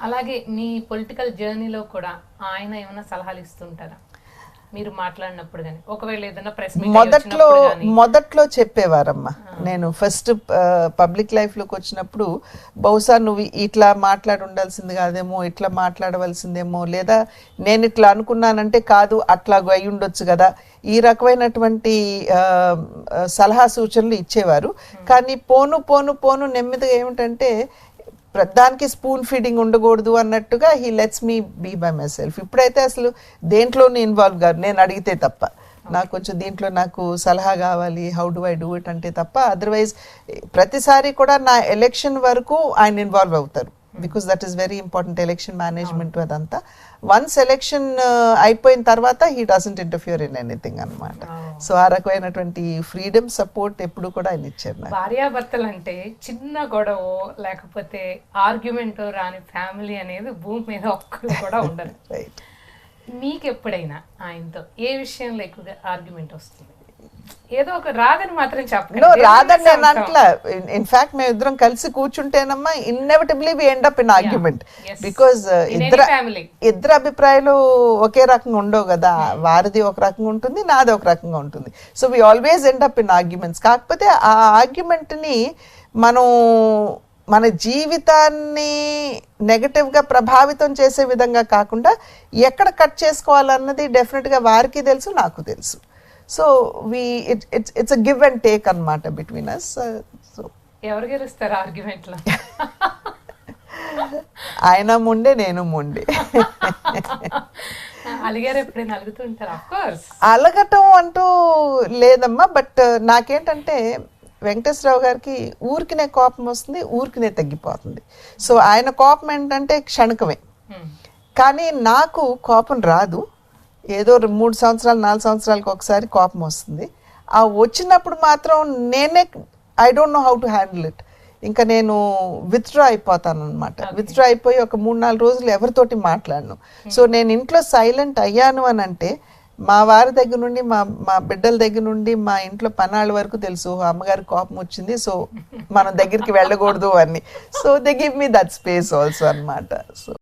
అలాగే మీ పొలిటికల్ జర్నీలో కూడా ఆయన ఏమైనా సలహాలు ఇస్తుంటారా మీరు మాట్లాడినప్పుడు కానీ, ఒకవేళ ఏదైనా ప్రెస్ మొదట్లో చెప్పేవారమ్మా. నేను ఫస్ట్ పబ్లిక్ లైఫ్లోకి వచ్చినప్పుడు బహుశా నువ్వు ఇట్లా మాట్లాడి ఉండాల్సింది కాదేమో, ఇట్లా మాట్లాడవలసిందేమో, లేదా నేను ఇట్లా అనుకున్నానంటే కాదు అట్లా అయి ఉండొచ్చు కదా, ఈ రకమైనటువంటి సలహా సూచనలు ఇచ్చేవారు. కానీ పోను పోను పోను నెమ్మదిగా ఏమిటంటే దానికి స్పూన్ ఫీడింగ్ ఉండకూడదు అన్నట్టుగా he lets me be by myself. ఇప్పుడైతే అసలు దేంట్లోనూ ఇన్వాల్వ్ కాదు, నేను అడిగితే తప్ప. నాకు కొంచెం దీంట్లో నాకు సలహా కావాలి, how do I do it అంటే తప్ప. అదర్వైజ్ ప్రతిసారి కూడా నా ఎలక్షన్ వరకు ఆయన ఇన్వాల్వ్ అవుతారు, because that is very important, election management అదంతా. వన్స్ ఎలక్షన్ అయిపోయిన తర్వాత he doesn't interfere in anything అనమాట. సో ఆ రకమైనటువంటి ఫ్రీడమ్ సపోర్ట్ ఎప్పుడు కూడా ఆయన ఇచ్చారు. భార్యాభర్తలు అంటే చిన్న గొడవ లేకపోతే ఆర్గ్యుమెంట్ రాని ఫ్యామిలీ అనేది భూమి మీద ఒక్కరు కూడా ఉండదు. రైట్. మీకు ఎప్పుడైనా ఆయనతో ఏ విషయంలో ఎక్కువగా ఆర్గ్యుమెంట్ వస్తుంది? ఏదో ఒక రాదని మాత్రం చెప్పండి. రాదని నేను అంట్లా. ఇన్ఫాక్ట్ మేము ఇద్దరం కలిసి కూర్చుంటేనమ్మా inevitably we end up in argument, because ఇద్దరు అభిప్రాయాలు ఒకే రకంగా ఉండవు కదా. వారిది ఒక రకంగా ఉంటుంది, నాది ఒక రకంగా ఉంటుంది. So we always end up in arguments. కాకపోతే ఆ ఆర్గ్యుమెంట్ ని మనం మన జీవితాన్ని నెగటివ్గా ప్రభావితం చేసే విధంగా కాకుండా ఎక్కడ కట్ చేసుకోవాలన్నది డెఫినెట్గా వారికి తెలుసు, నాకు తెలుసు. So it's a give and take అన్నమాట బిట్వీన్ అస్. సో ఎవరు గెలుస్తారు ఆర్గ్యుమెంట్ లో? ఆయన ముండే, నేను ముండే. అలిగారు ఎప్పుడైనా? అలుగుతుంటారు? ఆఫ్ కోర్స్ అలగటం అంటూ లేదమ్మా. బట్ నాకేంటంటే వెంకటేశ్వరరావు గారికి ఊరికినే కోపం వస్తుంది, ఊరికినే తగ్గిపోతుంది. సో ఆయన కోపం ఏంటంటే క్షణికమే, కానీ నాకు కోపం రాదు. ఏదో 3 సంవత్సరాలు 4 సంవత్సరాలకు ఒకసారి కోపం వస్తుంది. ఆ వచ్చినప్పుడు మాత్రం నేనే I don't know how to handle it. ఇంకా నేను విత్డ్రా అయిపోతాను అనమాట. విత్డ్రా అయిపోయి ఒక 3-4 రోజులు ఎవరితోటి మాట్లాడను. సో నేను ఇంట్లో సైలెంట్ అయ్యాను అని అంటే మా వారి దగ్గర నుండి, మా బిడ్డల దగ్గర నుండి, మా ఇంట్లో పనాళ్ళ వరకు తెలుసు అమ్మగారికి కోపం వచ్చింది, సో మనం దగ్గరికి వెళ్ళకూడదు అని. So they give me that space also అనమాట. సో